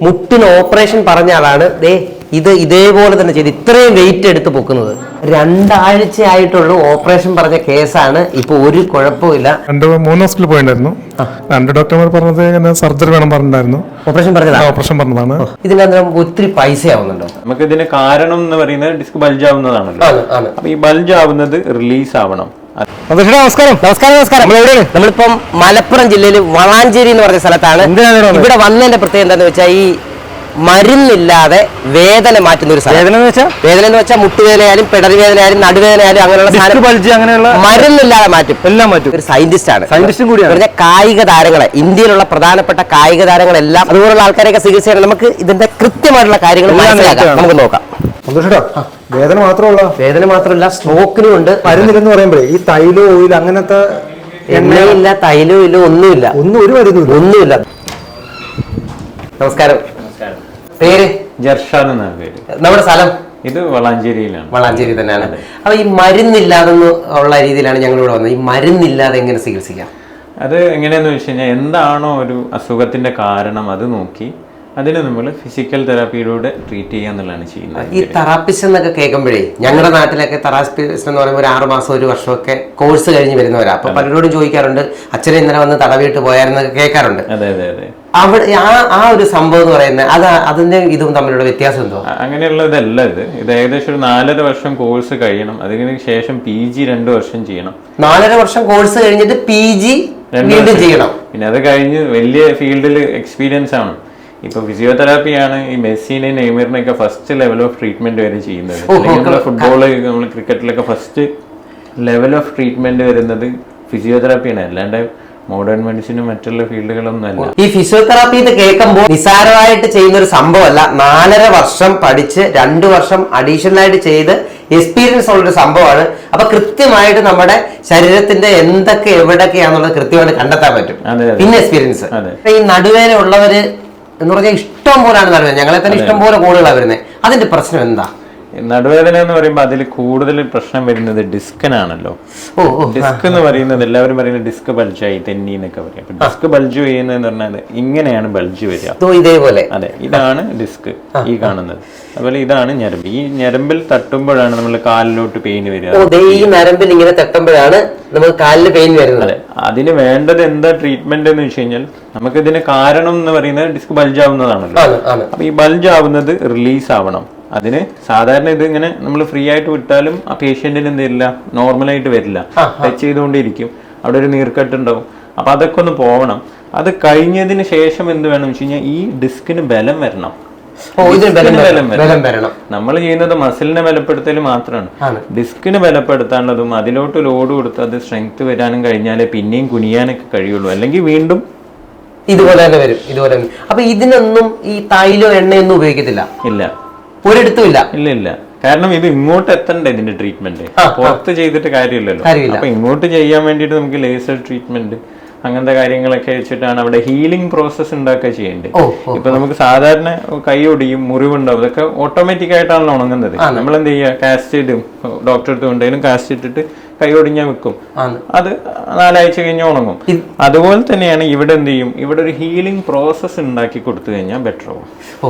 മുട്ടിന് ഓപ്പറേഷൻ പറഞ്ഞ ആളാണ് ഇത് ഇതേപോലെ തന്നെ ചെയ്ത് ഇത്രയും വെയിറ്റ് എടുത്ത് പൊക്കുന്നത്. 2 ആഴ്ചയായിട്ടുള്ളൂ ഓപ്പറേഷൻ പറഞ്ഞ കേസാണ്. ഇപ്പൊ ഒരു കുഴപ്പമില്ല. 3 ഹോസ്പിറ്റലിൽ പോയിട്ടുണ്ടായിരുന്നു. 2 ഡോക്ടർമാർ പറഞ്ഞത് സർജറി വേണം പറഞ്ഞിട്ടുണ്ടായിരുന്നു. ഓപ്പറേഷൻ പറഞ്ഞതാണ്. ഇതിനകത്ത് ഒത്തിരി പൈസ ആവുന്നുണ്ടോ? നമുക്ക് ഇതിന് കാരണം എന്ന് പറയുന്നത് ഡിസ്ക് ബൾജ് ആവുന്നതാണല്ലോ. അപ്പൊ ഈ ബൾജ് ആവുന്നത് റിലീസ് ആവണം. നമസ്കാരം. നമ്മളിപ്പം മലപ്പുറം ജില്ലയിൽ വളാഞ്ചേരി എന്ന് പറഞ്ഞ സ്ഥലത്താണ്. ഇവിടെ വന്നതിന്റെ പ്രത്യേകത എന്താന്ന് വെച്ചാൽ ഈ മരുന്നില്ലാതെ വേദന മാറ്റുന്ന ഒരു സ്ഥലം. വേദന എന്ന് വെച്ചാൽ മുട്ടുവേദനയായാലും പെടൽ വേദനയായാലും നടുവേദനയായാലും അങ്ങനെയുള്ള മരുന്നില്ലാതെ മാറ്റും, എല്ലാം മാറ്റും. ഒരു സയന്റിസ്റ്റ് ആണ്, സയന്റിസ്റ്റും കൂടിയാണ്. കായിക താരങ്ങളെ, ഇന്ത്യയിലുള്ള പ്രധാനപ്പെട്ട കായിക താരങ്ങളെല്ലാം അതുപോലുള്ള ആൾക്കാരെയൊക്കെ ചികിത്സ ചെയ്യണം. നമുക്ക് ഇതിന്റെ കൃത്യമായിട്ടുള്ള കാര്യങ്ങൾ മനസ്സിലാക്കാം. നമുക്ക് നോക്കാം. വേദന മാത്രമല്ല സ്ട്രോക്കിനും ഉണ്ട്. മരുന്നില്ലെന്ന് പറയുമ്പോഴേ ഈ തൈലോ ഓയിൽ അങ്ങനത്തെ എണ്ണയില്ല, തൈലോ ഇല്ല, ഒന്നുമില്ല. ഒരു മരുന്നില്ല, ഒന്നുമില്ല. നമസ്കാരം. പേര്? ജർഷാദ് എന്നാണ് പേര്. നമ്മുടെ സ്ഥലം? ഇത് വളാഞ്ചേരിയിലാണ്. വളാഞ്ചേരി തന്നെയാണ്. അപ്പൊ ഈ മരുന്നില്ലാതെ ഉള്ള രീതിയിലാണ് ഞങ്ങൾ ഇവിടെ വന്നത്. ഈ മരുന്നില്ലാതെ എങ്ങനെ ചികിത്സിക്കാം? അത് എങ്ങനെയാന്ന് വെച്ച് കഴിഞ്ഞാൽ എന്താണോ ഒരു അസുഖത്തിന്റെ കാരണം അത് നോക്കി അതിന് നമ്മൾ ഫിസിക്കൽ തെറാപ്പിയിലൂടെ ട്രീറ്റ് ചെയ്യാന്നുള്ളതാണ് ചെയ്യുന്നത്. ഈ തെറാപ്പിസ്റ്റ് എന്നൊക്കെ കേൾക്കുമ്പോഴേ ഞങ്ങളുടെ നാട്ടിലൊക്കെ തെറാപ്പിസ്റ്റ് എന്ന് പറയുമ്പോൾ ഒരു 6 മാസം 1 വർഷമൊക്കെ കോഴ്സ് കഴിഞ്ഞ് വരുന്നവരാ. അപ്പൊ പലരോടും ചോദിക്കാറുണ്ട്, അച്ഛനെ ഇന്നലെ വന്ന് തടവിട്ട് പോയായിരുന്നൊക്കെ കേൾക്കാറുണ്ട്. അതെ അതെ അതെ. അവിടെ ആ ഒരു സംഭവം എന്ന് പറയുന്നത് അതിന്റെ ഇതും തമ്മിലുള്ള വ്യത്യാസം എന്തോ? അങ്ങനെയുള്ളതല്ല. ഇത് ഏകദേശം ഒരു 4.5 വർഷം കോഴ്സ് കഴിയണം. അതിന് ശേഷം PG 2 വർഷം ചെയ്യണം. 4.5 വർഷം കോഴ്സ് കഴിഞ്ഞിട്ട് PG വീണ്ടും ചെയ്യണം. പിന്നെ അത് കഴിഞ്ഞ് വലിയ ഫീൽഡിൽ എക്സ്പീരിയൻസ് ആണ്. ഇപ്പൊ ഫിസിയോതെറാപ്പിയാണ് ഈ മെസ്സിനെ നെയ്മറിനൊക്കെ ഫസ്റ്റ് ലെവൽ ഓഫ് ട്രീറ്റ്മെന്റ് വരെ ചെയ്യുന്നത്. നമ്മള് ഫുട്ബോള്, നമ്മൾ ക്രിക്കറ്റിലൊക്കെ ഫസ്റ്റ് ലെവൽ ഓഫ് ട്രീറ്റ്മെന്റ് വരുന്നത് ഫിസിയോതെറാപ്പിയാണ്. അല്ലാണ്ട് മോഡേൺ മെഡിസിനും മറ്റുള്ള ഫീൽഡുകളൊന്നും അല്ല. ഈ ഫിസിയോതെറാപ്പി എന്ന് കേൾക്കുമ്പോൾ നിസ്സാരമായിട്ട് ചെയ്യുന്ന ഒരു സംഭവമല്ല. 4.5 വർഷം പഠിച്ച് 2 വർഷം അഡീഷണൽ ആയിട്ട് ചെയ്ത് എക്സ്പീരിയൻസ് ഉള്ളൊരു സംഭവമാണ്. അപ്പൊ കൃത്യമായിട്ട് നമ്മുടെ ശരീരത്തിന്റെ എന്തൊക്കെ എവിടെയൊക്കെയാണെന്നുള്ളത് കൃത്യമായിട്ട് കണ്ടെത്താൻ പറ്റും. പിന്നെ എക്സ്പീരിയൻസ്. ഈ നടുവേദന ഉള്ളവര് എന്ന് പറഞ്ഞാൽ ഇഷ്ടം പോലാണ് നടുവേദന. ഞങ്ങളെ തന്നെ ഇഷ്ടം പോലെ കോളുകളാണ് വരുന്നത്. അതിന്റെ പ്രശ്നം എന്താ? നടുവേദന എന്ന് പറയുമ്പോൾ അതിൽ കൂടുതൽ പ്രശ്നം വരുന്നത് ഡിസ്കിനാണല്ലോ. ഡിസ്ക് എന്ന് പറയുന്നത് എല്ലാവരും പറയുന്നത് ഡിസ്ക് ബൾജായി തെന്നി എന്നൊക്കെ പറയും. അപ്പൊ ഡിസ്ക് ബൾജ് ചെയ്യുന്നതെന്ന് പറഞ്ഞാൽ ഇങ്ങനെയാണ് ബൾജ് വരിക. ഇതേപോലെ. അതെ, ഇതാണ് ഡിസ്ക് ഈ കാണുന്നത്. അതുപോലെ ഇതാണ് ഞരമ്പ്. ഈ ഞരമ്പിൽ തട്ടുമ്പോഴാണ് നമ്മൾ കാലിലോട്ട് പെയിൻ വരിക. ഈ ഞരമ്പിൽ ഇങ്ങനെ തട്ടുമ്പോഴാണ് നമുക്ക് കാലിന് പെയിൻ വരുന്നത്. അതെ, അതിന് വേണ്ടത് എന്താ ട്രീറ്റ്മെന്റ് എന്ന് വെച്ച് കഴിഞ്ഞാൽ നമുക്ക് ഇതിന് കാരണം എന്ന് പറയുന്നത് ഡിസ്ക് ബൾജ് ആവുന്നതാണല്ലോ. അപ്പൊ ഈ ബൾജ് ആവുന്നത് റിലീസ് ആവണം. അതിന് സാധാരണ ഇത് ഇങ്ങനെ നമ്മൾ ഫ്രീ ആയിട്ട് വിട്ടാലും ആ പേഷ്യന്റിന് എന്തില്ല, നോർമലായിട്ട് വരില്ല. ടച്ച് ചെയ്തുകൊണ്ടിരിക്കും. അവിടെ ഒരു നീർക്കെട്ട് ഉണ്ടാവും. അപ്പൊ അതൊക്കെ ഒന്ന് പോവണം. അത് കഴിഞ്ഞതിന് ശേഷം എന്ത് വേണം വെച്ച് കഴിഞ്ഞാൽ ഈ ഡിസ്കിന് ബലം വരണം. നമ്മൾ ചെയ്യുന്നത് മസിലിനെ ബലപ്പെടുത്തൽ മാത്രമാണ്. ഡിസ്കിന് ബലപ്പെടുത്താനുള്ളതും അതിലോട്ട് ലോഡ് കൊടുത്ത് അത് സ്ട്രെങ്ത് വരാനും കഴിഞ്ഞാലേ പിന്നെയും കുനിയാനൊക്കെ കഴിയുള്ളൂ. അല്ലെങ്കിൽ വീണ്ടും ഇതുപോലെ തന്നെ വരും. അപ്പൊ ഇതിനൊന്നും ഈ തൈലോ എണ്ണയൊന്നും ഉപയോഗിക്കത്തില്ല? ഇല്ല, ഒരിടത്തും ഇല്ല. ഇല്ല. കാരണം ഇത് ഇങ്ങോട്ട് എത്തണ്ടേ ഇതിന്റെ ട്രീറ്റ്മെന്റ്. പുറത്ത് ചെയ്തിട്ട് കാര്യമില്ലല്ലോ. അപ്പൊ ഇങ്ങോട്ട് ചെയ്യാൻ വേണ്ടിട്ട് നമുക്ക് ലേസർ ട്രീറ്റ്മെന്റ് അങ്ങനത്തെ കാര്യങ്ങളൊക്കെ വെച്ചിട്ടാണ് അവിടെ ഹീലിംഗ് പ്രോസസ് ഉണ്ടാക്കുക ചെയ്യേണ്ടത്. ഇപ്പൊ നമുക്ക് സാധാരണ കൈ ഒടിയും, മുറിവുണ്ടാവും, അതൊക്കെ ഓട്ടോമാറ്റിക് ആയിട്ടാണല്ലോ ഉണങ്ങുന്നത്. നമ്മൾ എന്ത് ചെയ്യുക, കാസ്റ്റ് ഇടും. ഡോക്ടർ അടുത്ത് കൊണ്ടെങ്കിലും കാസ്റ്റ് ഇട്ടിട്ട് കൈ ഒടിഞ്ഞാൽ വെക്കും. അത് 4 ആഴ്ച കഴിഞ്ഞ് ഉണങ്ങും. അതുപോലെ തന്നെയാണ് ഇവിടെ എന്ത് ചെയ്യും, ഇവിടെ ഒരു ഹീലിംഗ് പ്രോസസ് ഉണ്ടാക്കി കൊടുത്തു കഴിഞ്ഞാൽ ബെറ്റർ ആവും.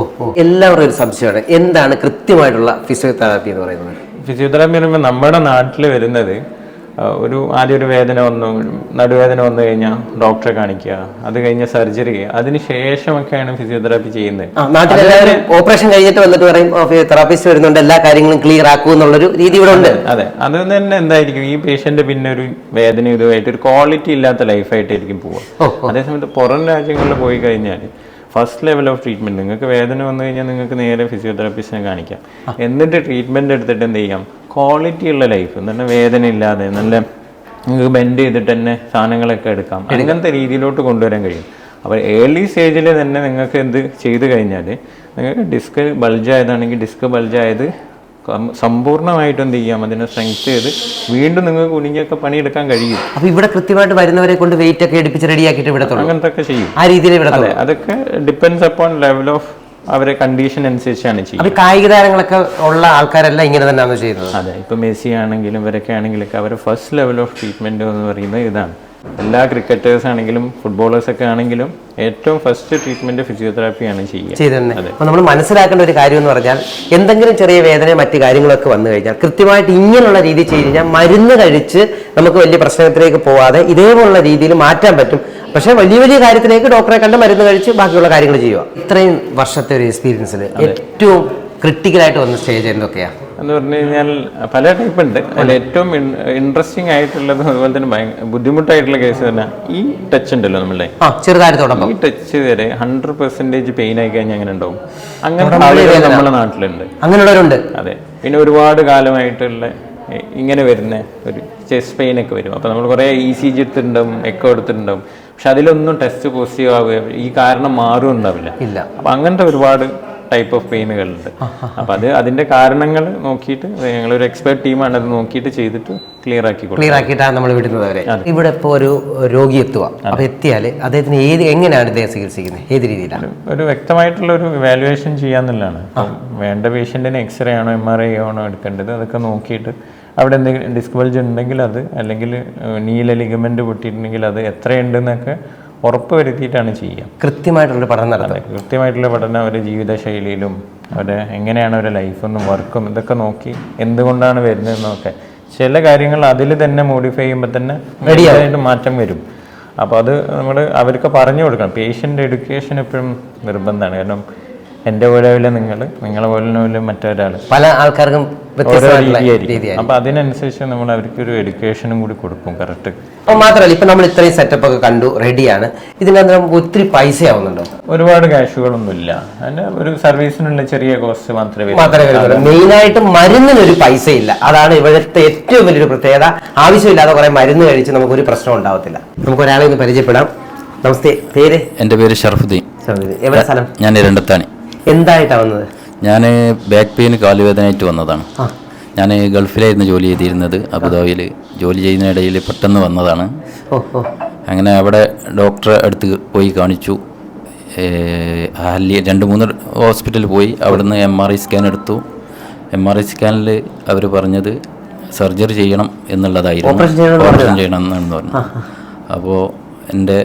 എല്ലാവരും ഒരു സംശയമാണ്, എന്താണ് കൃത്യമായിട്ടുള്ള ഫിസിയോതെറാപ്പി എന്ന് പറയുന്നത്? ഫിസിയോതെറാപ്പി പറയുമ്പോൾ നമ്മുടെ നാട്ടിൽ വരുന്നത് ആദ്യം ഒരു വേദന വന്നു, നടുവേദന വന്നു കഴിഞ്ഞാൽ ഡോക്ടറെ കാണിക്കുക, അത് കഴിഞ്ഞ സർജറി, അതിന് ശേഷമൊക്കെയാണ് ഫിസിയോതെറാപ്പി ചെയ്യുന്നത്. നാട്ടിലെല്ലാവരും ഓപ്പറേഷൻ കഴിഞ്ഞിട്ട് വന്നിട്ട് പറയും തെറാപ്പിസ്റ്റ് വരുന്നുണ്ട്, എല്ലാ കാര്യങ്ങളും ക്ലിയർ ആക്കും എന്നുള്ളൊരു രീതി ഇവിടെ ഉണ്ട്. അതെ, അത് തന്നെ എന്തായിരിക്കും ഈ പേഷ്യന്റ് പിന്നെ ഒരു വേദന ഇതുമായിട്ട് ഒരു ക്വാളിറ്റി ഇല്ലാത്ത ലൈഫായിട്ടായിരിക്കും പോവുക. അതേസമയത്ത് പുറം രാജ്യങ്ങളിൽ പോയി കഴിഞ്ഞാൽ ഫസ്റ്റ് ലെവൽ ഓഫ് ട്രീറ്റ്മെന്റ്, നിങ്ങൾക്ക് വേദന വന്നു കഴിഞ്ഞാൽ നിങ്ങൾക്ക് നേരെ ഫിസിയോതെറാപ്പിസ്റ്റിനെ കാണിക്കാം. എന്നിട്ട് ട്രീറ്റ്മെന്റ് എടുത്തിട്ട് എന്ത് ചെയ്യാം, ക്വാളിറ്റി ഉള്ള ലൈഫ്, നല്ല വേദന ഇല്ലാതെ നല്ല നിങ്ങൾക്ക് ബെൻഡ് ചെയ്തിട്ട് തന്നെ സാധനങ്ങളൊക്കെ എടുക്കാം. അങ്ങനത്തെ രീതിയിലോട്ട് കൊണ്ടുവരാൻ കഴിയും. അപ്പോൾ ഏർലി സ്റ്റേജിൽ തന്നെ നിങ്ങൾക്ക് എന്ത് ചെയ്ത് കഴിഞ്ഞാൽ നിങ്ങൾക്ക് ഡിസ്ക് ബൾജായതാണെങ്കിൽ ഡിസ്ക് ബൾജായത് സമ്പൂർണ്ണമായിട്ട് എന്ത് ചെയ്യാം, അതിനെ സ്ട്രെങ്ത് ചെയ്ത് വീണ്ടും നിങ്ങൾക്ക് കുനിഞ്ഞൊക്കെ പണിയെടുക്കാൻ കഴിയും. അപ്പൊ ഇവിടെ കൃത്യമായിട്ട് വരുന്നവരെ കൊണ്ട് വെയിറ്റ് ഒക്കെ എടുപ്പിച്ച് റെഡിയാക്കിയിട്ട് ഇവിടെ അങ്ങനത്തെ ഒക്കെ ചെയ്യും. ആ രീതിയിൽ ഇവിടെ അതൊക്കെ ഡിപ്പെൻഡ്സ് അപ്പോൺ ലെവൽ ഓഫ് അവരെ കണ്ടീഷൻ അനുസരിച്ചാണ് ചെയ്യുന്നത്. കായിക താരങ്ങളൊക്കെ ഉള്ള ആൾക്കാരെല്ലാം ഇങ്ങനെ തന്നെയാണ് ചെയ്യുന്നത്. അതെ, ഇപ്പൊ മെസ്സി ആണെങ്കിലും ഇവരൊക്കെ ആണെങ്കിലൊക്കെ അവരുടെ ഫസ്റ്റ് ലെവൽ ഓഫ് ട്രീറ്റ്മെന്റ് എന്ന് പറയുന്നത് ഇതാണ്. എല്ലാ ക്രിക്കറ്റേഴ്സ് ആണെങ്കിലും ഫുട്ബോളേഴ്സ് ഒക്കെ ആണെങ്കിലും ഏറ്റവും ഫസ്റ്റ് ട്രീറ്റ്മെന്റ് ഫിസിയോതെറാപ്പിയാണ് ചെയ്തത്. അപ്പൊ നമ്മൾ മനസ്സിലാക്കേണ്ട ഒരു കാര്യം എന്ന് പറഞ്ഞാൽ എന്തെങ്കിലും ചെറിയ വേദന മറ്റു കാര്യങ്ങളൊക്കെ വന്നു കഴിഞ്ഞാൽ കൃത്യമായിട്ട് ഇങ്ങനെയുള്ള രീതി ചെയ്ത് കഴിഞ്ഞാൽ മരുന്ന് കഴിച്ച് നമുക്ക് വലിയ പ്രശ്നത്തിലേക്ക് പോവാതെ ഇതേപോലുള്ള രീതിയിൽ മാറ്റാൻ പറ്റും. പക്ഷെ വലിയ വലിയ കാര്യത്തിലേക്ക് ഡോക്ടറെ കണ്ട് മരുന്ന് കഴിച്ച് ബാക്കിയുള്ള കാര്യങ്ങൾ ചെയ്യുക. ഇത്രയും വർഷത്തെ ഒരു എക്സ്പീരിയൻസിൽ ഏറ്റവും ക്രിട്ടിക്കലായിട്ട് വന്ന സ്റ്റേജ് എന്തൊക്കെയാണ് എന്ന് പറഞ്ഞു കഴിഞ്ഞാൽ പല ടൈപ്പ് ഉണ്ട്. അതിൽ ഏറ്റവും ഇൻട്രസ്റ്റിംഗ് ആയിട്ടുള്ളത് അതുപോലെ തന്നെ ബുദ്ധിമുട്ടായിട്ടുള്ള കേസ് തന്നെ ഈ ടച്ച് ഉണ്ടല്ലോ നമ്മളുടെ ചെറുതാരത്തോടൊപ്പം ഈ ടച്ച് വരെ 100% പെയിൻ ആയി കഴിഞ്ഞാൽ അങ്ങനെ ഉണ്ടാവും. അങ്ങനത്തെ ആളുകൾ നമ്മുടെ നാട്ടിലുണ്ട്, അങ്ങനെയുള്ളവരുണ്ട്. അതെ. പിന്നെ ഒരുപാട് കാലമായിട്ടുള്ള ഇങ്ങനെ വരുന്ന ഒരു ചെസ്റ്റ് പെയിൻ ഒക്കെ വരും. അപ്പൊ നമ്മൾ കുറെ ECG എടുത്തിട്ടുണ്ടാവും, എക്കോ എടുത്തിട്ടുണ്ടാവും, പക്ഷെ അതിലൊന്നും ടെസ്റ്റ് പോസിറ്റീവ് ആവുക ഈ കാരണം മാറും ഉണ്ടാവില്ല. അപ്പൊ അങ്ങനത്തെ ഒരുപാട് ടൈപ്പ് ഓഫ് പെയിനുകളുണ്ട്. അപ്പൊ അതിന്റെ കാരണങ്ങൾ നോക്കിയിട്ട് ഞങ്ങളൊരു എക്സ്പെർട്ട് ടീമാണ് അത് നോക്കിയിട്ട് ചെയ്തിട്ട് ക്ലിയർ ആക്കിയിട്ടാണ് നമ്മൾ വിടുന്നത് അവരെ. ഇവിടെ ഇപ്പോൾ ഒരു രോഗി എത്തുക, അപ്പൊ എത്തിയാല് അദ്ദേഹത്തിന് എങ്ങനെയാണ് ഇദ്ദേഹം ചികിത്സിക്കുന്നത്, ഏത് രീതിയിലാണ്? ഒരു വ്യക്തമായിട്ടുള്ള ഒരു ഇവാലുവേഷൻ ചെയ്യാന്നുള്ളതാണ്. വേണ്ട പേഷ്യന്റിന് എക്സ്റേ ആണോ MRI ആണോ എടുക്കേണ്ടത്, അതൊക്കെ നോക്കിയിട്ട് അവിടെ എന്തെങ്കിലും ഡിസ്ക് ബൾജ് ഉണ്ടെങ്കിൽ അത്, അല്ലെങ്കിൽ നീല ലിഗമെന്റ് പൊട്ടിയിട്ടുണ്ടെങ്കിൽ അത് എത്രയുണ്ടെന്നൊക്കെ ഉറപ്പ് വരുത്തിയിട്ടാണ് ചെയ്യുക. കൃത്യമായിട്ടുള്ള പഠനം നടത്തുക. കൃത്യമായിട്ടുള്ള പഠനം അവരുടെ ജീവിതശൈലിയിലും അവരുടെ എങ്ങനെയാണ് അവരുടെ ലൈഫൊന്നും വർക്കും ഇതൊക്കെ നോക്കി എന്തുകൊണ്ടാണ് വരുന്നതെന്നൊക്കെ ചില കാര്യങ്ങൾ അതിൽ തന്നെ മോഡിഫൈ ചെയ്യുമ്പോൾ തന്നെ റെഡിയായിട്ട് മാറ്റം വരും. അപ്പോൾ അത് നമ്മൾ അവർക്ക് പറഞ്ഞു കൊടുക്കണം. പേഷ്യൻ്റ് എഡ്യൂക്കേഷൻ എപ്പോഴും നിർബന്ധമാണ്. കാരണം എൻ്റെ പോലെ നിങ്ങളെ പോലെ മറ്റൊരാൾ പല ആൾക്കാർക്കും ഓരോ രീതിയായിരിക്കും. അപ്പൊ അതിനനുസരിച്ച് നമ്മൾ അവർക്ക് ഒരു എഡ്യൂക്കേഷനും കൂടി കൊടുക്കും. കറക്റ്റ്. അപ്പൊ മാത്രമല്ല ഇപ്പൊ നമ്മൾ ഇത്രയും സെറ്റപ്പ് ഒക്കെ കണ്ടു, റെഡിയാണ്. ഇതിനകത്ത് നമുക്ക് ഒത്തിരി പൈസ ആവുന്നുണ്ടോ? ഒരുപാട് ക്യാഷുകളൊന്നും ഇല്ല. അതിന്റെ ഒരു സർവീസിനുള്ള ചെറിയ കോസ്റ്റ് മാത്രമേ മെയിൻ ആയിട്ട് മരുന്നിനൊരു പൈസ ഇല്ല. അതാണ് ഇവിടുത്തെ ഏറ്റവും വലിയൊരു പ്രത്യേകത. ആവശ്യമില്ലാതെ കുറെ മരുന്ന് കഴിച്ച് നമുക്ക് ഒരു പ്രശ്നം ഉണ്ടാവത്തില്ല. നമുക്ക് ഒരാളെ ഒന്ന് പരിചയപ്പെടാം. നമസ്തേ, പേര്? എൻ്റെ പേര് ഷറഫുദ്ദീൻ. എവിടെ സ്ഥലം? ഞാൻ രണ്ടത്താണി. എന്തായിട്ടാണ് വന്നത്? ഞാൻ ബാക്ക് പെയിൻ കാലുവേദനയായിട്ട് വന്നതാണ്. ഞാൻ ഗൾഫിലായിരുന്നു ജോലി ചെയ്തിരുന്നത്. അബുദാബിയിൽ ജോലി ചെയ്യുന്നതിനിടയിൽ പെട്ടെന്ന് വന്നതാണ്. അങ്ങനെ അവിടെ ഡോക്ടറെ അടുത്ത് പോയി കാണിച്ചു. 2-3 ഹോസ്പിറ്റലിൽ പോയി. അവിടുന്ന് MRI സ്കാൻ എടുത്തു. MRI സ്കാനിൽ അവർ പറഞ്ഞത് സർജറി ചെയ്യണം എന്നുള്ളതായിരുന്നു. ഓപ്പറേഷൻ ചെയ്യണം എന്നാണ് പറഞ്ഞു. അപ്പോൾ എൻ്റെ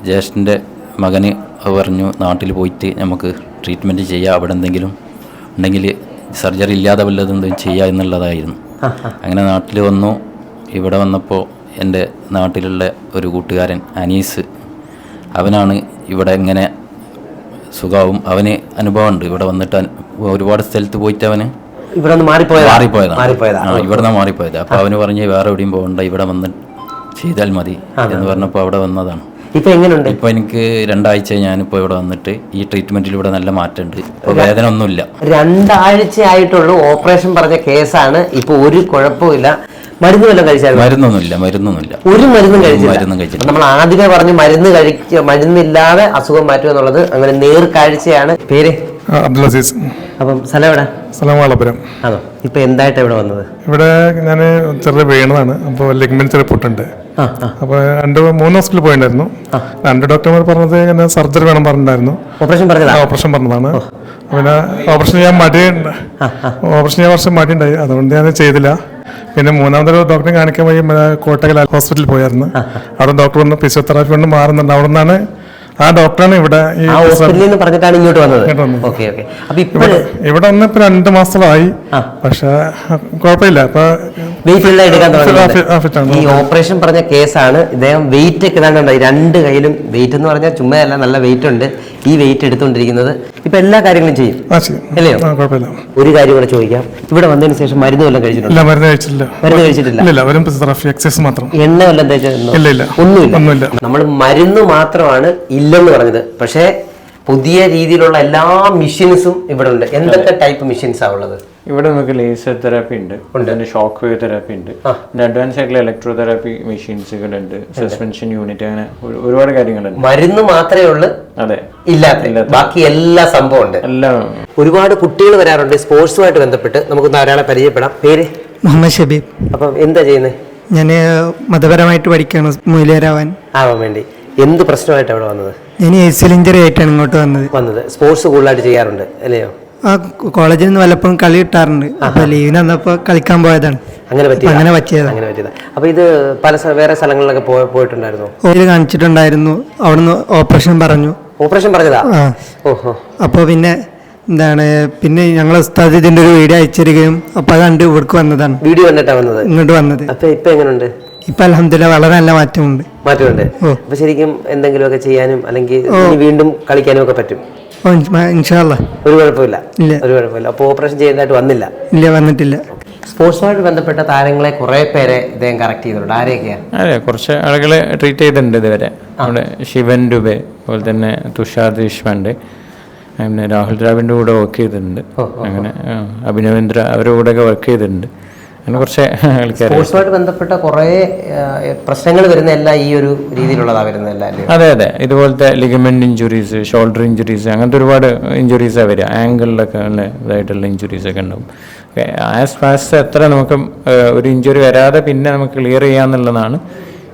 ജ്യേഷ്ഠൻ്റെ മകന് പറഞ്ഞു നാട്ടിൽ പോയിട്ട് നമുക്ക് ട്രീറ്റ്മെൻറ്റ് ചെയ്യാം, അവിടെ എന്തെങ്കിലും ഉണ്ടെങ്കിൽ സർജറി ഇല്ലാതെ വല്ലതെന്തെങ്കിലും ചെയ്യുക എന്നുള്ളതായിരുന്നു. അങ്ങനെ നാട്ടിൽ വന്നു. ഇവിടെ വന്നപ്പോൾ എൻ്റെ നാട്ടിലുള്ള ഒരു കൂട്ടുകാരൻ അനീസ്, അവനാണ് ഇവിടെ ഇങ്ങനെ സുഖാവും, അവന് അനുഭവമുണ്ട്. ഇവിടെ വന്നിട്ട് ഒരുപാട് സ്ഥലത്ത് പോയിട്ട് അവന് മാറിപ്പോയതാണ്. ഇവിടെ നിന്ന് മാറിപ്പോയത്. അപ്പോൾ അവന് പറഞ്ഞ് വേറെ എവിടെയും പോകണ്ട, ഇവിടെ വന്ന് ചെയ്താൽ മതി എന്ന് പറഞ്ഞപ്പോൾ അവിടെ വന്നതാണ്. ഇപ്പൊ എങ്ങനെയുണ്ട്? ഇപ്പൊ എനിക്ക് 2 ആഴ്ച ഞാനിപ്പോ ഇവിടെ വന്നിട്ട് ഈ ട്രീറ്റ്മെന്റിലൂടെ നല്ല മാറ്റമുണ്ട്. ഇപ്പൊ വേദന ഒന്നുമില്ല. 2 ആഴ്ചയായിട്ടുള്ള ഓപ്പറേഷൻ പറഞ്ഞ കേസാണ്. ഇപ്പൊ ഒരു കുഴപ്പമില്ല. മരുന്ന് വല്ലതും കഴിച്ചാൽ? മരുന്നൊന്നുമില്ല. ഒരു മരുന്നും കഴിച്ചില്ല. നമ്മൾ ആദ്യമേ പറഞ്ഞു മരുന്നില്ലാതെ അസുഖം മാറ്റുക എന്നുള്ളത്. അങ്ങനെ നേർക്കാഴ്ചയാണ്. പേര്? അബ്ദുൽ അസീസ്. അപ്പം സ്ഥലം എവിടെ? സ്ഥലം വാളപുരം. ആണോ? ഇപ്പൊ എന്തായിട്ട് ഇവിടെ വന്നത്? ഇവിടെ ഞാൻ ചെറിയ വീണതാണ്. അപ്പോൾ ലിഗ്മെന്റ് ചെറിയ പൊട്ടുണ്ട്. അപ്പോൾ 2-3 ഹോസ്പിറ്റലിൽ പോയിട്ടുണ്ടായിരുന്നു. 2 ഡോക്ടർമാർ പറഞ്ഞത് ഇങ്ങനെ സർജറി വേണം പറഞ്ഞിട്ടുണ്ടായിരുന്നു. ഓപ്പറേഷൻ പറഞ്ഞതാണ്. പിന്നെ ഓപ്പറേഷൻ ചെയ്യാൻ കുറച്ച് മടിയുണ്ടായി. അതുകൊണ്ട് ഞാൻ ചെയ്തില്ല. പിന്നെ 3ാമതൊരു ഡോക്ടറെ കാണിക്കാൻ പോയി കോട്ടക്കൽ ഹോസ്പിറ്റലിൽ പോയായിരുന്നു. അവിടെ ഡോക്ടർ വന്ന് ഫിസിയോതെറാപ്പി കൊണ്ട് മാറുന്നുണ്ട്. അവിടെ നിന്നാണ് ആ ഡോക്ടറാണ് ഇവിടെ പറഞ്ഞിട്ടാണ് ഇങ്ങോട്ട് വന്നത്. ഇവിടെ വന്ന് ഇപ്പൊ 2 മാസമായി. പക്ഷെ കുഴപ്പമില്ല. ഈ ഓപ്പറേഷൻ പറഞ്ഞ കേസാണ്. ഇദ്ദേഹം വെയിറ്റ് ഒക്കെ ഇതാണ്ട് 2 കയ്യിലും വെയിറ്റ് എന്ന് പറഞ്ഞാൽ ചുമ്മാ അല്ല, നല്ല വെയിറ്റ് ഉണ്ട്. ഈ വെയിറ്റ് എടുത്തുകൊണ്ടിരിക്കുന്നത് ഇപ്പൊ എല്ലാ കാര്യങ്ങളും ചെയ്യും അല്ലയോ? ഒരു കാര്യം കൂടെ ചോദിക്കാം. ഇവിടെ വന്നതിന് ശേഷം മരുന്ന് വല്ലതും കഴിച്ചിട്ടുണ്ടോ? മരുന്ന് കഴിച്ചിട്ടില്ല. എണ്ണ വല്ലതും തേച്ചിട്ടുണ്ടോ? ഒന്നുമില്ല. നമ്മൾ മരുന്ന് മാത്രമാണ് ഇല്ലെന്ന് പറഞ്ഞത്. പക്ഷേ പുതിയ രീതിയിലുള്ള എല്ലാ മെഷീൻസും ഇവിടെ ഉണ്ട്. എന്തൊക്കെ ടൈപ്പ് മെഷീൻസാണ് ഉള്ളത്? ഇവിടെ നമുക്ക് ലേസർ തെറാപ്പി ഉണ്ട്, ഷോക്ക് വേവ് തെറാപ്പി ഉണ്ട്, പിന്നെ അഡ്വാൻസ് ആയിട്ടുള്ള ഇലക്ട്രോ തെറാപ്പി മെഷീൻസുകളുണ്ട്, സസ്പെൻഷൻ യൂണിറ്റ്, അങ്ങനെ ഒരുപാട് കാര്യങ്ങളുണ്ട്. മരുന്ന് മാത്രമേ ഉള്ളൂ അതെ ഇല്ലാത്ത, ബാക്കി എല്ലാ സംഭവം ഉണ്ട്. എല്ലാം. ഒരുപാട് കുട്ടികൾ വരാറുണ്ട് സ്പോർട്സുമായിട്ട് ബന്ധപ്പെട്ട്. നമുക്ക് ഒരാളെ പരിചയപ്പെടാം. പേര്? മുഹമ്മദ് ഷബീബ്. അപ്പം എന്താ ചെയ്യുന്നത്? ഞാൻ മതപരമായിട്ട് പഠിക്കുകയാണ്, മൂല്യരാവാൻ വേണ്ടി. എന്ത് പ്രശ്നമായിട്ട് അവിടെ വന്നത്? ഞാൻ ACL ഇഞ്ചറി ആയിട്ടാണ് ഇങ്ങോട്ട് വന്നത്. സ്പോർട്സ് കൂടുതലായിട്ട് ചെയ്യാറുണ്ട് അല്ലയോ? ആ കോളേജിൽ നിന്ന് വല്ലപ്പോഴും കളി കിട്ടാറുണ്ട്. അപ്പൊ ലീവിന് വന്നപ്പോ കളിക്കാൻ പോയതാണ്. അങ്ങനെ പറ്റിയതാ? അങ്ങനെ പറ്റിയതാ. അങ്ങനെ പറ്റിയതാ. അപ്പൊ ഇത് വേറെ സ്ഥലങ്ങളിലൊക്കെ പോയിട്ടുണ്ടായിരുന്നു? ഓയിൽ കാണിച്ചിട്ടുണ്ടായിരുന്നു, അവിടുന്ന് ഓപ്പറേഷൻ പറഞ്ഞു. ഓപ്പറേഷൻ പറഞ്ഞതാ? ആ. ഓഹോ. അപ്പോൾ പിന്നെ പിന്നെ ഞങ്ങൾ ഉസ്താദ് ഇതിന്റെ ഒരു വീഡിയോ അയച്ചിരിക്കുകയും അപ്പൊ അത് കണ്ട് ഇവിടേക്ക് വന്നതാണ്. വീഡിയോ കണ്ടിട്ടാ വന്നത്? ഇങ്ങോട്ട് വന്നത്. അപ്പൊ ഇപ്പൊ എങ്ങനെയുണ്ട്? ഇപ്പൊ അൽഹംദുലില്ലാ വളരെ നല്ല മാറ്റമുണ്ട്. മാറ്റമുണ്ട്. ഓ. അപ്പൊ ശരിക്കും എന്തെങ്കിലുമൊക്കെ ചെയ്യാനും അല്ലെങ്കിൽ ഇനി വീണ്ടും കളിക്കാനും ഒക്കെ പറ്റും? ഓ, ഇൻഷാ അല്ലാ. ഒരു കുഴപ്പമില്ല? ഇല്ല. ഒരു കുഴപ്പമില്ല. അപ്പൊ ഓപ്പറേഷൻ ചെയ്യുന്നതായിട്ട് വന്നില്ല? ഇല്ല, വന്നിട്ടില്ല. സ്പോർട്സുമായിട്ട് ബന്ധപ്പെട്ട താരങ്ങളെ കുറെ പേരെ ഇദ്ദേഹം കറക്റ്റ് ചെയ്തിട്ടുണ്ട്. ആരെയൊക്കെയാ? അതെ, കുറച്ച് ആളുകളെ ട്രീറ്റ് ചെയ്തിട്ടുണ്ട് ഇതുവരെ. നമ്മുടെ ശിവൻ ഡുബെ, അതുപോലെ തന്നെ തുഷാർ ദേശ്പാണ്ഡെ, അങ്ങനെ രാഹുൽ ദ്രാവിഡിൻ്റെ കൂടെ വർക്ക് ചെയ്തിട്ടുണ്ട്. അങ്ങനെ അഭിനവേന്ദ്ര അവരുടെ കൂടെയൊക്കെ വർക്ക് ചെയ്തിട്ടുണ്ട്. അങ്ങനെ കുറച്ച് ആൾക്കാർ. സ്പോർട്സുമായിട്ട് ബന്ധപ്പെട്ട കുറെ പ്രശ്നങ്ങൾ വരുന്ന എല്ലാം ഈ ഒരു രീതിയിലുള്ളതാ വരുന്നത് എല്ലാം. അതെ അതെ, ഇതുപോലത്തെ ലിഗമെന്റ് ഇഞ്ചുറീസ്, ഷോൾഡർ ഇഞ്ചുറീസ്, അങ്ങനത്തെ ഒരുപാട് ഇഞ്ചുറീസാണ് വരിക. ആംഗിളിലൊക്കെ ഉള്ള ഇതായിട്ടുള്ള ഇഞ്ചുറീസ് ഒക്കെ ഉണ്ടാവും. ആസ് ഫാസ്റ്റ് എത്ര നമുക്ക് ഒരു ഇഞ്ചുറി വരാതെ പിന്നെ നമുക്ക് ക്ലിയർ ചെയ്യാന്നുള്ളതാണ്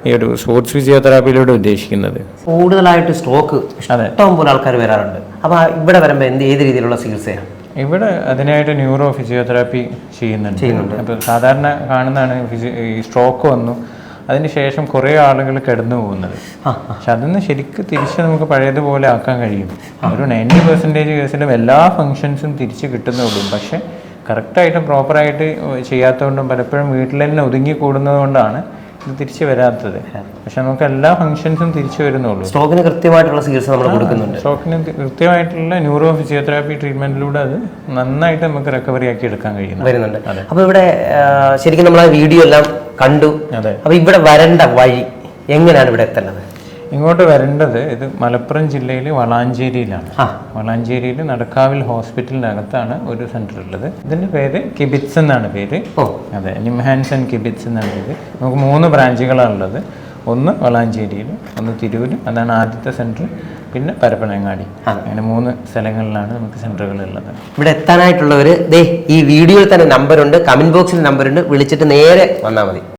ഈ ഒരു സ്പോർട്സ് ഫിസിയോതെറാപ്പിയിലൂടെ ഉദ്ദേശിക്കുന്നത്. കൂടുതലായിട്ട് സ്ട്രോക്ക് ഇഷ്ടം പോലെ ആൾക്കാർ വരാറുണ്ട്. അപ്പൊ ഇവിടെ വരുമ്പോൾ ഏത് രീതിയിലുള്ള ചികിത്സയാണ്? ഇവിടെ അതിനായിട്ട് ന്യൂറോ ഫിസിയോതെറാപ്പി ചെയ്യുന്നുണ്ട്. അപ്പോൾ സാധാരണ കാണുന്നതാണ് ഈ സ്ട്രോക്ക് വന്നു അതിന് ശേഷം കുറേ ആളുകൾ കിടന്നു പോകുന്നത്. പക്ഷെ അതൊന്ന് ശരിക്കും തിരിച്ച് നമുക്ക് പഴയതുപോലെ ആക്കാൻ കഴിയും. ഒരു 90% കേസിലും എല്ലാ ഫങ്ഷൻസും തിരിച്ച് കിട്ടുന്നുള്ളൂ. പക്ഷെ കറക്റ്റായിട്ടും പ്രോപ്പറായിട്ട് ചെയ്യാത്തതുകൊണ്ടും പലപ്പോഴും വീട്ടിൽ തന്നെ ഒതുങ്ങി കൂടുന്നത് കൊണ്ടാണ് ഇത് തിരിച്ചു വരാത്തത്. പക്ഷെ നമുക്ക് എല്ലാ ഫങ്ഷൻസും തിരിച്ചു വരുന്നുള്ളൂ. സ്ട്രോക്കിന് കൃത്യമായിട്ടുള്ള ചികിത്സ നമ്മൾ കൊടുക്കുന്നുണ്ട്. സ്ട്രോക്കിന് കൃത്യമായിട്ടുള്ള ന്യൂറോ ഫിസിയോതെറാപ്പി ട്രീറ്റ്മെന്റിലൂടെ അത് നന്നായിട്ട് നമുക്ക് റിക്കവറി ആക്കി എടുക്കാൻ വരുന്നുണ്ട്. അപ്പൊ ഇവിടെ ശരിക്കും നമ്മൾ ആ വീഡിയോ എല്ലാം കണ്ടു. അപ്പൊ ഇവിടെ വരേണ്ട വഴി എങ്ങനെയാണ് ഇവിടെ എത്തേണ്ടത്? ഇങ്ങോട്ട് വരേണ്ടത് ഇത് മലപ്പുറം ജില്ലയിൽ വളാഞ്ചേരിയിലാണ്. വളാഞ്ചേരിയിൽ നടക്കാവിൽ ഹോസ്പിറ്റലിനകത്താണ് ഒരു സെന്റർ ഉള്ളത്. ഇതിന്റെ പേര് കിബിറ്റ്സ് എന്നാണ് പേര്. അതെ, നിംഹാൻസ് ആൻഡ് കിബിറ്റ്സ് എന്നാണ് പേര്. നമുക്ക് 3 ബ്രാഞ്ചുകളാണുള്ളത്. ഒന്ന് വളാഞ്ചേരിയിൽ, ഒന്ന് തിരൂര്, അതാണ് ആദ്യത്തെ സെന്റർ, പിന്നെ പരപ്പനങ്ങാടി. അങ്ങനെ 3 സ്ഥലങ്ങളിലാണ് നമുക്ക് സെന്ററുകൾ ഉള്ളത്. ഇവിടെ എത്താനായിട്ടുള്ളവർ ഈ വീഡിയോയിൽ തന്നെ നമ്പറുണ്ട്, കമന്റ് ബോക്സിൽ നമ്പറുണ്ട്, വിളിച്ചിട്ട് നേരെ വന്നാൽ മതി.